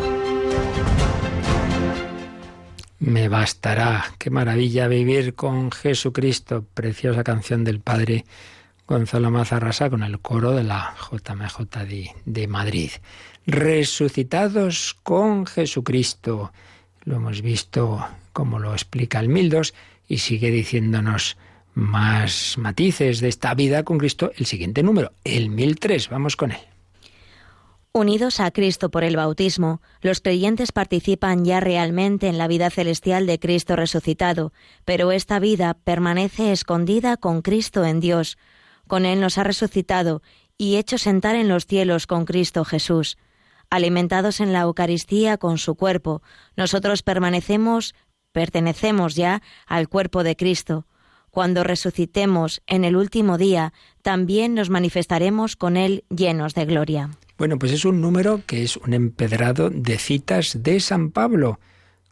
Me bastará. Qué maravilla vivir con Jesucristo. Preciosa canción del padre Gonzalo Mazarrasa con el coro de la JMJ de Madrid. Resucitados con Jesucristo. Lo hemos visto como lo explica el 1002 y sigue diciéndonos más matices de esta vida con Cristo el siguiente número, el 1003. Vamos con él. Unidos a Cristo por el bautismo, los creyentes participan ya realmente en la vida celestial de Cristo resucitado, pero esta vida permanece escondida con Cristo en Dios. Con Él nos ha resucitado y hecho sentar en los cielos con Cristo Jesús. Alimentados en la Eucaristía con su cuerpo, nosotros pertenecemos ya al cuerpo de Cristo. Cuando resucitemos en el último día, también nos manifestaremos con Él llenos de gloria. Bueno, pues es un número que es un empedrado de citas de San Pablo.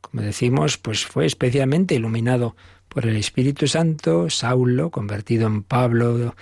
Como decimos, pues fue especialmente iluminado por el Espíritu Santo, Saulo, convertido en Pablo,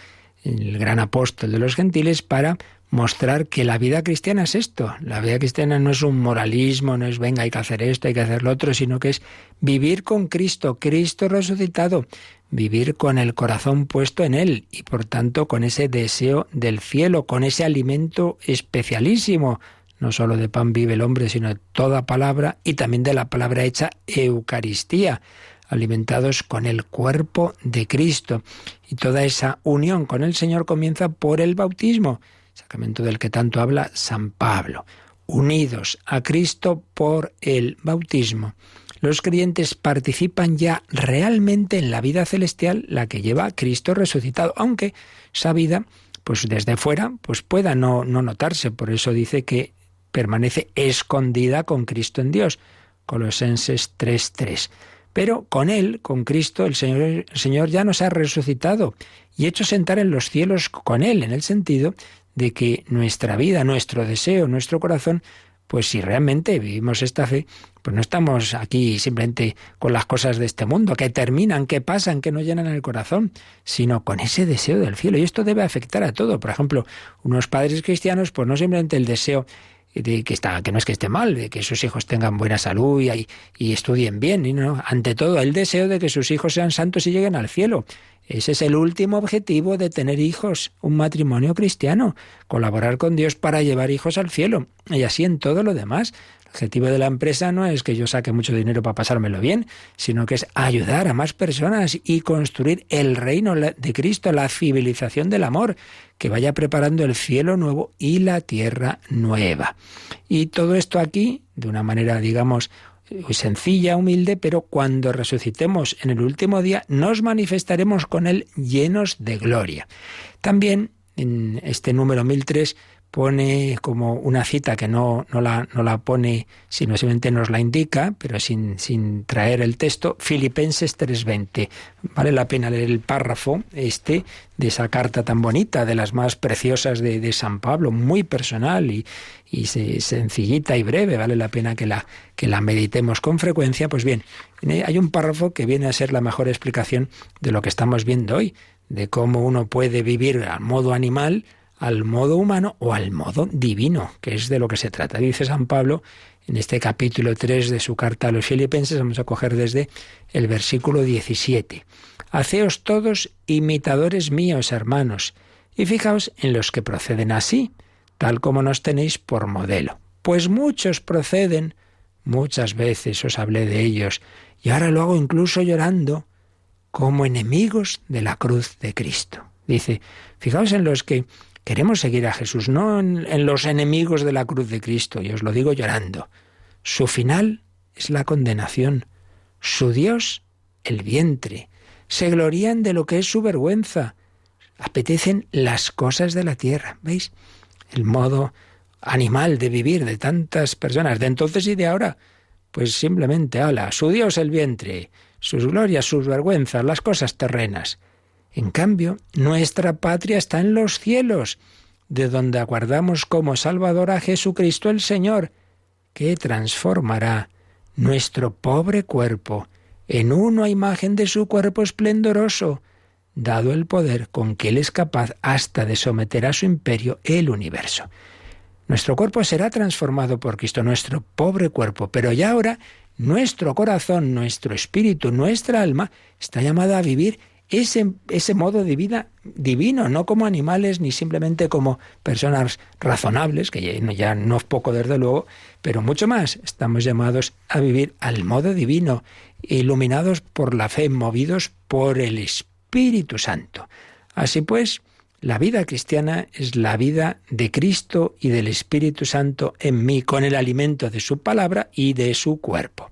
el gran apóstol de los gentiles, para mostrar que la vida cristiana es esto. La vida cristiana no es un moralismo, no es venga, hay que hacer esto, hay que hacer lo otro, sino que es vivir con Cristo, Cristo resucitado, vivir con el corazón puesto en Él y por tanto con ese deseo del cielo, con ese alimento especialísimo. No solo de pan vive el hombre, sino de toda palabra y también de la palabra hecha Eucaristía, alimentados con el cuerpo de Cristo. Y toda esa unión con el Señor comienza por el bautismo, sacramento del que tanto habla San Pablo. Unidos a Cristo por el bautismo, los creyentes participan ya realmente en la vida celestial, la que lleva Cristo resucitado, aunque esa vida, pues desde fuera, pues pueda no notarse. Por eso dice que permanece escondida con Cristo en Dios, Colosenses 3:3. Pero con Él, con Cristo, el Señor ya nos ha resucitado y hecho sentar en los cielos con Él, en el sentido de que nuestra vida, nuestro deseo, nuestro corazón, pues si realmente vivimos esta fe, pues no estamos aquí simplemente con las cosas de este mundo, que terminan, que pasan, que no llenan el corazón, sino con ese deseo del cielo. Y esto debe afectar a todo. Por ejemplo, unos padres cristianos, pues no simplemente el deseo de que no es que esté mal, de que sus hijos tengan buena salud y estudien bien, y no, ante todo el deseo de que sus hijos sean santos y lleguen al cielo. Ese es el último objetivo de tener hijos, un matrimonio cristiano, colaborar con Dios para llevar hijos al cielo, y así en todo lo demás. El objetivo de la empresa no es que yo saque mucho dinero para pasármelo bien, sino que es ayudar a más personas y construir el reino de Cristo, la civilización del amor, que vaya preparando el cielo nuevo y la tierra nueva. Y todo esto aquí, de una manera, digamos, sencilla, humilde, pero cuando resucitemos en el último día, nos manifestaremos con Él llenos de gloria. También en este número 1003 pone como una cita que no la pone, sino simplemente nos la indica, pero sin traer el texto, Filipenses 3:20. Vale la pena leer el párrafo de esa carta tan bonita, de las más preciosas de San Pablo, muy personal y sencillita y breve, vale la pena que la meditemos con frecuencia. Pues bien, hay un párrafo que viene a ser la mejor explicación de lo que estamos viendo hoy, de cómo uno puede vivir al modo animal, al modo humano o al modo divino, que es de lo que se trata. Dice San Pablo en este capítulo 3 de su carta a los Filipenses, vamos a coger desde el versículo 17. Haceos todos imitadores míos, hermanos, y fijaos en los que proceden así, tal como nos tenéis por modelo. Pues muchos proceden, muchas veces os hablé de ellos, y ahora lo hago incluso llorando, como enemigos de la cruz de Cristo. Dice, fijaos en los que queremos seguir a Jesús, no en los enemigos de la cruz de Cristo, y os lo digo llorando. Su final es la condenación, su Dios el vientre. Se glorían de lo que es su vergüenza, apetecen las cosas de la tierra. ¿Veis? El modo animal de vivir de tantas personas, de entonces y de ahora, pues simplemente, su Dios el vientre, sus glorias, sus vergüenzas, las cosas terrenas. En cambio, nuestra patria está en los cielos, de donde aguardamos como Salvador a Jesucristo el Señor, que transformará nuestro pobre cuerpo en uno a imagen de su cuerpo esplendoroso, dado el poder con que Él es capaz hasta de someter a su imperio el universo. Nuestro cuerpo será transformado por Cristo, nuestro pobre cuerpo, pero ya ahora nuestro corazón, nuestro espíritu, nuestra alma está llamada a vivir ese modo de vida divino, no como animales ni simplemente como personas razonables, que ya no es poco desde luego, pero mucho más. Estamos llamados a vivir al modo divino, iluminados por la fe, movidos por el Espíritu Santo. Así pues, la vida cristiana es la vida de Cristo y del Espíritu Santo en mí, con el alimento de su palabra y de su cuerpo.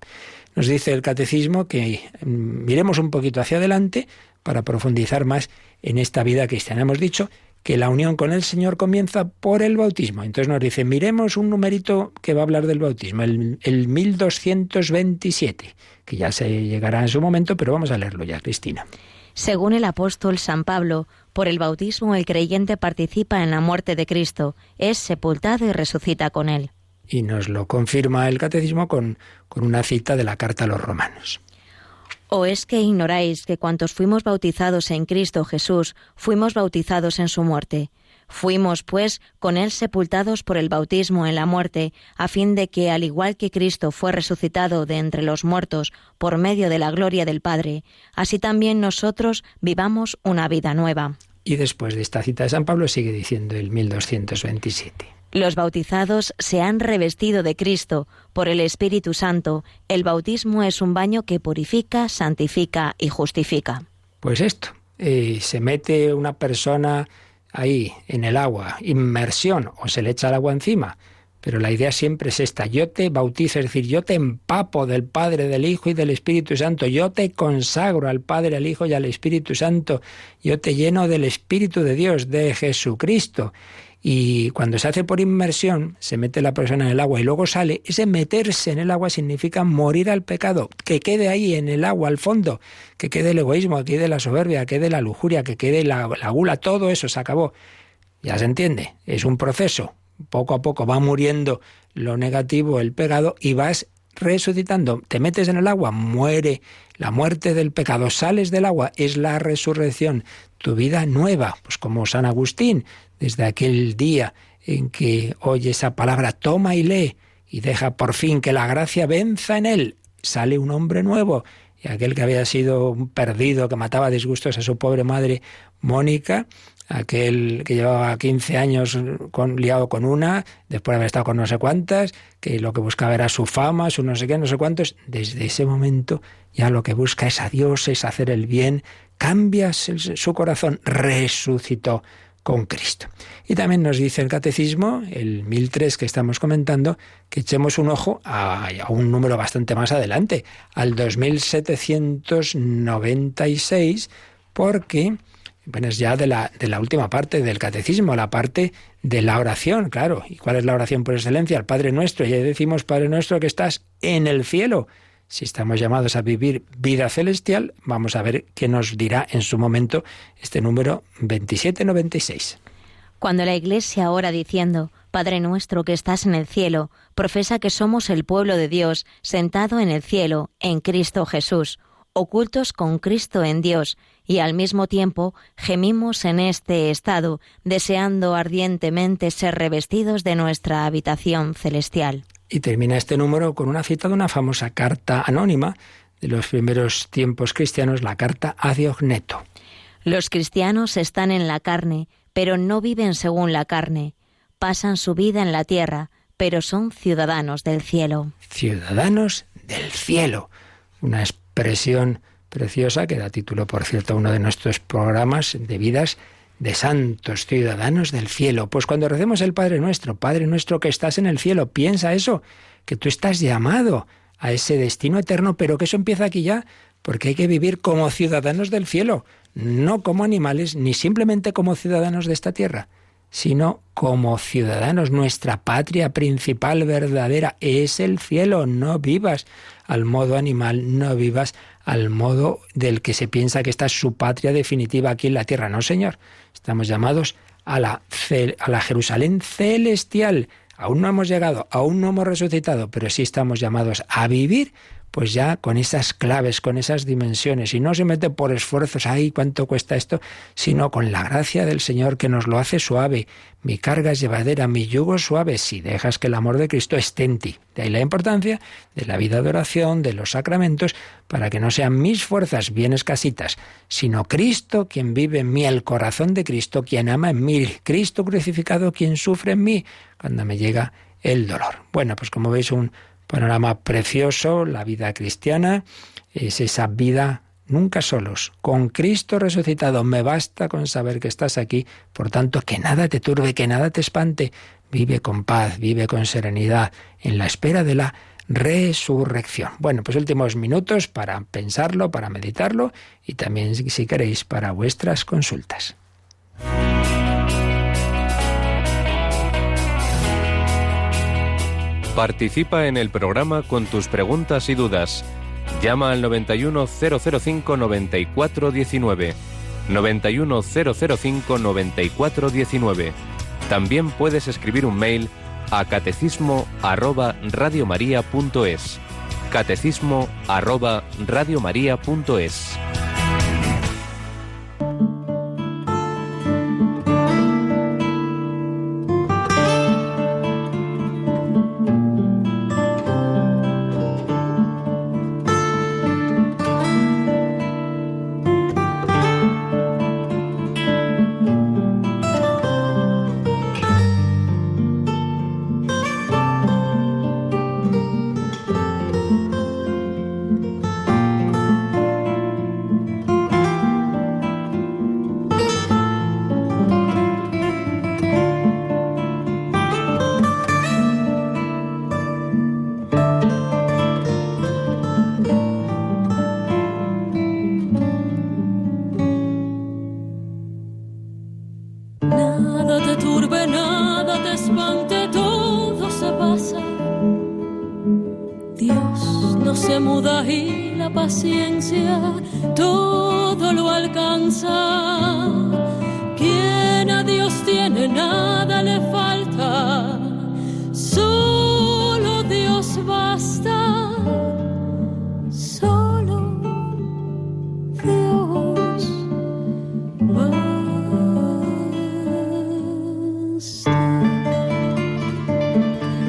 Nos dice el Catecismo que miremos un poquito hacia adelante para profundizar más en esta vida cristiana. Hemos dicho que la unión con el Señor comienza por el bautismo. Entonces nos dice, miremos un numerito que va a hablar del bautismo, el 1227, que ya se llegará en su momento, pero vamos a leerlo ya, Cristina. Según el apóstol San Pablo, por el bautismo el creyente participa en la muerte de Cristo, es sepultado y resucita con Él. Y nos lo confirma el Catecismo con una cita de la carta a los Romanos. ¿O es que ignoráis que cuantos fuimos bautizados en Cristo Jesús, fuimos bautizados en su muerte? Fuimos, pues, con él sepultados por el bautismo en la muerte, a fin de que, al igual que Cristo fue resucitado de entre los muertos por medio de la gloria del Padre, así también nosotros vivamos una vida nueva. Y después de esta cita de San Pablo sigue diciendo el 1227. Los bautizados se han revestido de Cristo por el Espíritu Santo. El bautismo es un baño que purifica, santifica y justifica. Pues esto, se mete una persona ahí en el agua, inmersión, o se le echa el agua encima, pero la idea siempre es esta: yo te bautizo, es decir, yo te empapo del Padre, del Hijo y del Espíritu Santo, yo te consagro al Padre, al Hijo y al Espíritu Santo, yo te lleno del Espíritu de Dios, de Jesucristo. Y cuando se hace por inmersión, se mete la persona en el agua y luego sale, ese meterse en el agua significa morir al pecado, que quede ahí en el agua, al fondo, que quede el egoísmo, que quede la soberbia, que quede la lujuria, que quede la gula, todo eso se acabó. Ya se entiende, es un proceso, poco a poco va muriendo lo negativo, el pecado, y vas resucitando. Te metes en el agua, muere la muerte del pecado, sales del agua, es la resurrección, tu vida nueva, pues como San Agustín, desde aquel día en que oye esa palabra, toma y lee, y deja por fin que la gracia venza en él, sale un hombre nuevo. Y aquel que había sido un perdido, que mataba a disgustos a su pobre madre Mónica, aquel que llevaba 15 años liado con una, después de haber estado con no sé cuántas, que lo que buscaba era su fama, su no sé qué, no sé cuántos, desde ese momento ya lo que busca es a Dios, es hacer el bien, cambia su corazón, resucitó con Cristo. Y también nos dice el Catecismo, el 1003 que estamos comentando, que echemos un ojo a un número bastante más adelante, al 2796, porque bueno, es ya de la última parte del Catecismo, la parte de la oración, claro. ¿Y cuál es la oración por excelencia? El Padre Nuestro. Y ahí decimos, Padre Nuestro que estás en el cielo. Si estamos llamados a vivir vida celestial, vamos a ver qué nos dirá en su momento este número 2796. Cuando la Iglesia ora diciendo, Padre Nuestro que estás en el cielo, profesa que somos el pueblo de Dios, sentado en el cielo, en Cristo Jesús, ocultos con Cristo en Dios, y al mismo tiempo gemimos en este estado, deseando ardientemente ser revestidos de nuestra habitación celestial. Y termina este número con una cita de una famosa carta anónima de los primeros tiempos cristianos, la carta a Diogneto. Los cristianos están en la carne, pero no viven según la carne. Pasan su vida en la tierra, pero son ciudadanos del cielo. Ciudadanos del cielo. Una expresión preciosa que da título, por cierto, a uno de nuestros programas de vidas de santos, ciudadanos del cielo. Pues cuando recemos el Padre Nuestro que estás en el cielo, piensa eso, que tú estás llamado a ese destino eterno, pero que eso empieza aquí ya, porque hay que vivir como ciudadanos del cielo, no como animales, ni simplemente como ciudadanos de esta tierra, sino como ciudadanos. Nuestra patria principal verdadera es el cielo. No vivas al modo animal, no vivas al modo del que se piensa que esta es su patria definitiva aquí en la tierra. No, señor. Estamos llamados a la Jerusalén celestial. Aún no hemos llegado, aún no hemos resucitado, pero sí estamos llamados a vivir pues ya con esas claves, con esas dimensiones, y no se mete por esfuerzos, ¡ay, cuánto cuesta esto!, sino con la gracia del Señor que nos lo hace suave. Mi carga es llevadera, mi yugo es suave, si dejas que el amor de Cristo esté en ti. De ahí la importancia de la vida de oración, de los sacramentos, para que no sean mis fuerzas bien escasitas, sino Cristo quien vive en mí, el corazón de Cristo quien ama en mí, Cristo crucificado quien sufre en mí cuando me llega el dolor. Bueno, pues como veis, un panorama precioso. La vida cristiana es esa vida nunca solos, con Cristo resucitado. Me basta con saber que estás aquí, por tanto, que nada te turbe, que nada te espante. Vive con paz, vive con serenidad, en la espera de la resurrección. Bueno, pues últimos minutos para pensarlo, para meditarlo, y también, si queréis, para vuestras consultas. Participa en el programa con tus preguntas y dudas. Llama al 91005-9419. 91005-9419. También puedes escribir un mail a catecismo@radiomaria.es. catecismo@radiomaria.es. se muda y la paciencia todo lo alcanza. Quien a Dios tiene nada le falta, solo Dios basta, solo Dios basta.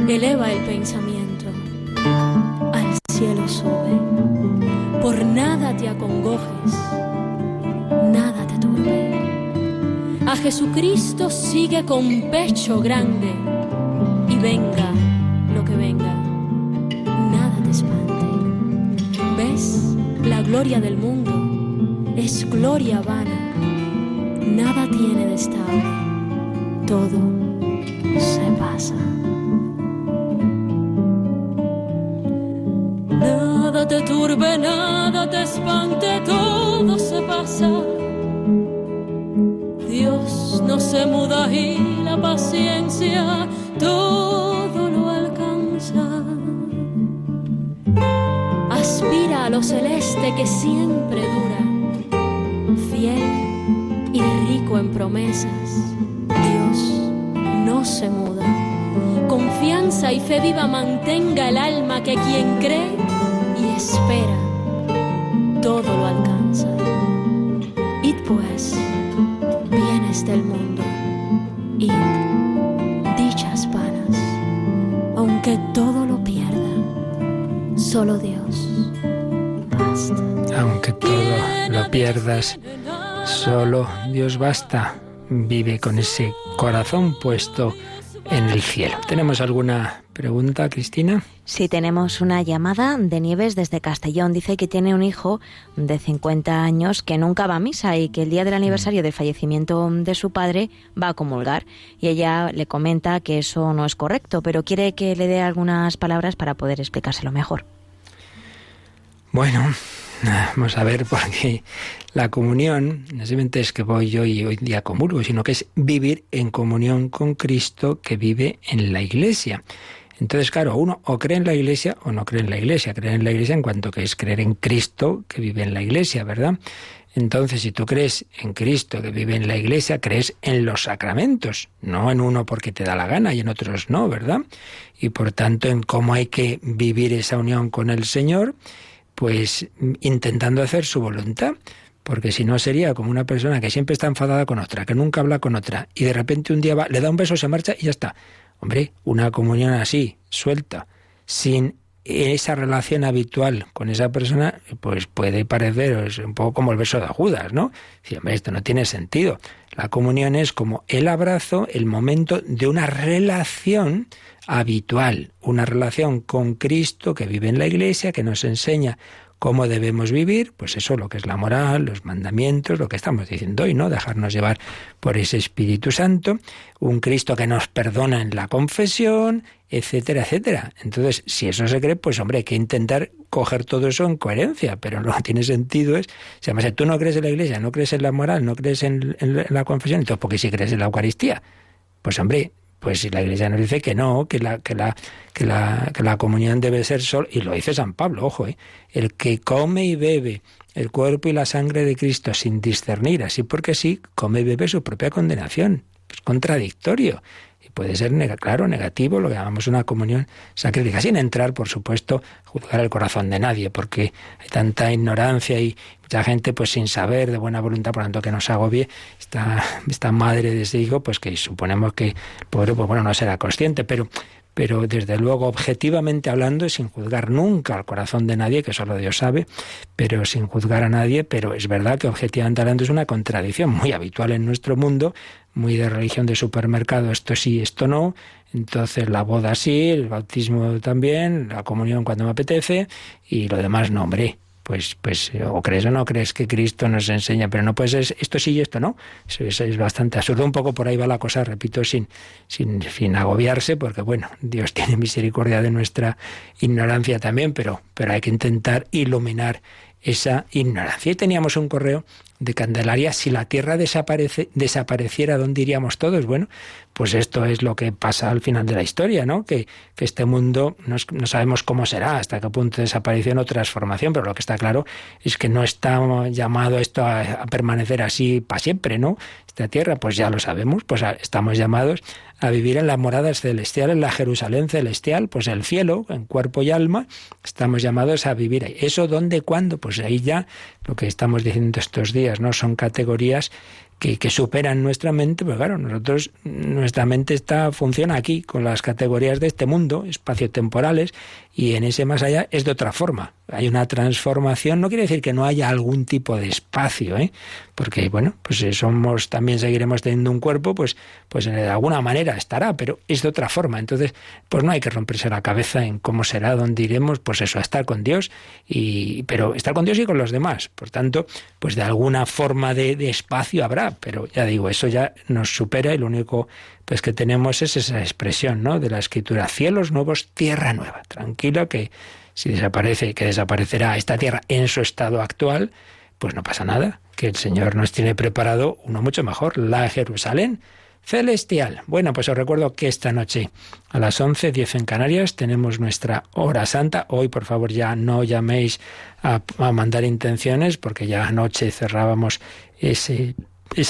Eleva el pensamiento, al cielo sube, por nada te acongojes, nada te turbe. A Jesucristo sigue con pecho grande, y venga lo que venga, nada te espante. ¿Ves? La gloria del mundo es gloria vana, nada tiene de estable, todo se pasa. Nada te turbe, nada te espante, todo se pasa. Dios no se muda y la paciencia todo lo alcanza. Aspira a lo celeste que siempre dura, fiel y rico en promesas. Dios no se muda. Confianza y fe viva mantenga el alma, que quien cree y espera todo lo alcanza. Id pues, bienes del mundo, id, dichas vanas, aunque todo lo pierda, solo Dios basta. Aunque todo lo pierdas, solo Dios basta. Vive con ese corazón puesto en el cielo. ¿Tenemos alguna pregunta, Cristina? Sí, tenemos una llamada de Nieves desde Castellón. Dice que tiene un hijo de 50 años que nunca va a misa y que el día del aniversario del fallecimiento de su padre va a comulgar. Y ella le comenta que eso no es correcto, pero quiere que le dé algunas palabras para poder explicárselo mejor. Bueno, vamos a ver, porque la comunión no simplemente es que voy yo y hoy día comulgo, sino que es vivir en comunión con Cristo que vive en la Iglesia. Entonces, claro, uno o cree en la Iglesia o no cree en la Iglesia. Creer en la Iglesia en cuanto que es creer en Cristo que vive en la Iglesia, ¿verdad? Entonces, si tú crees en Cristo que vive en la Iglesia, crees en los sacramentos, no en uno porque te da la gana y en otros no, ¿verdad? Y por tanto, en cómo hay que vivir esa unión con el Señor, pues intentando hacer su voluntad, porque si no sería como una persona que siempre está enfadada con otra, que nunca habla con otra, y de repente un día va, le da un beso, se marcha y ya está. Hombre, una comunión así, suelta, sin esa relación habitual con esa persona, pues puede parecer un poco como el beso de Judas, ¿no? Sí, hombre, esto no tiene sentido. La comunión es como el abrazo, el momento de una relación habitual, una relación con Cristo que vive en la Iglesia, que nos enseña cómo debemos vivir, pues eso, lo que es la moral, los mandamientos, lo que estamos diciendo hoy, ¿no? Dejarnos llevar por ese Espíritu Santo, un Cristo que nos perdona en la confesión, etcétera, etcétera. Entonces, si eso se cree, pues hombre, hay que intentar coger todo eso en coherencia, pero lo que tiene sentido es, si además tú no crees en la Iglesia, no crees en la moral, no crees en la confesión, entonces ¿por qué sí crees en la Eucaristía? Pues hombre, pues si la Iglesia nos dice que no, que la comunión debe ser solo, y lo dice San Pablo, ojo, el que come y bebe el cuerpo y la sangre de Cristo sin discernir, así porque sí, come y bebe su propia condenación. Es contradictorio. Y puede ser, negativo, lo que llamamos una comunión sacrílega, sin entrar, por supuesto, a juzgar el corazón de nadie, porque hay tanta ignorancia y mucha gente pues sin saber, de buena voluntad, por tanto que no se agobie, esta madre de ese hijo, pues que suponemos que el pobre, pues bueno, no será consciente, pero desde luego, objetivamente hablando, sin juzgar nunca al corazón de nadie, que solo Dios sabe, pero sin juzgar a nadie, pero es verdad que objetivamente hablando es una contradicción muy habitual en nuestro mundo, muy de religión de supermercado, esto sí, esto no, entonces la boda sí, el bautismo también, la comunión cuando me apetece, y lo demás no, hombre. Pues o crees o no crees que Cristo nos enseña, pero no puede ser esto sí y esto no. Eso es bastante absurdo. Un poco por ahí va la cosa, repito, sin agobiarse, porque bueno, Dios tiene misericordia de nuestra ignorancia también, pero hay que intentar iluminar esa ignorancia. Y teníamos un correo de Candelaria: si la Tierra desapareciera, ¿dónde iríamos todos? Bueno, pues esto es lo que pasa al final de la historia, ¿no? Que este mundo no sabemos cómo será, hasta qué punto de desaparición o transformación, pero lo que está claro es que no está llamado esto a permanecer así para siempre, ¿no? Esta tierra, pues ya lo sabemos, pues estamos llamados a vivir en las moradas celestiales, en la Jerusalén celestial, pues el cielo, en cuerpo y alma, estamos llamados a vivir ahí. ¿Eso dónde, cuándo? Pues ahí ya lo que estamos diciendo estos días, ¿no? Son categorías que superan nuestra mente, pues claro, nuestra mente funciona aquí, con las categorías de este mundo, espaciotemporales, y en ese más allá es de otra forma. Hay una transformación, no quiere decir que no haya algún tipo de espacio, porque bueno, pues también seguiremos teniendo un cuerpo, pues de alguna manera estará, pero es de otra forma. Entonces, pues no hay que romperse la cabeza en cómo será, dónde iremos, pues eso, a estar con Dios, pero estar con Dios y con los demás. Por tanto, pues de alguna forma de espacio habrá, pero ya digo, eso ya nos supera y lo único pues que tenemos es esa expresión, ¿no?, de la Escritura: cielos nuevos, tierra nueva. Tranquilo, que si desaparece, que desaparecerá esta tierra en su estado actual, pues no pasa nada, que el Señor nos tiene preparado uno mucho mejor, la Jerusalén celestial. Bueno, pues os recuerdo que esta noche a las 11:10 en Canarias tenemos nuestra hora santa. Hoy, por favor, ya no llaméis a mandar intenciones, porque ya anoche cerrábamos ese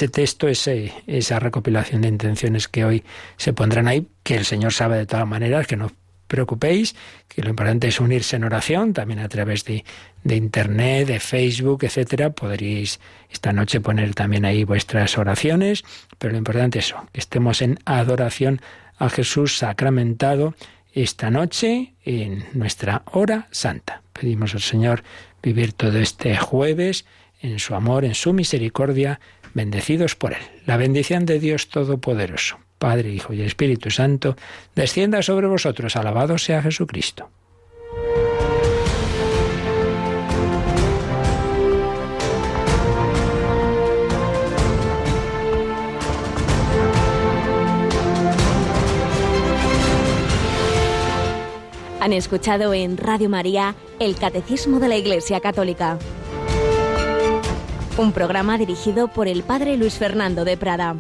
texto, esa recopilación de intenciones que hoy se pondrán ahí, que el Señor sabe de todas maneras, que no os preocupéis, que lo importante es unirse en oración, también a través de Internet, de Facebook, etcétera. Podréis esta noche poner también ahí vuestras oraciones, pero lo importante es eso, que estemos en adoración a Jesús sacramentado esta noche en nuestra hora santa. Pedimos al Señor vivir todo este jueves en su amor, en su misericordia, bendecidos por Él. La bendición de Dios Todopoderoso, Padre, Hijo y Espíritu Santo, descienda sobre vosotros. Alabado sea Jesucristo. Han escuchado en Radio María el Catecismo de la Iglesia Católica, un programa dirigido por el Padre Luis Fernando de Prada.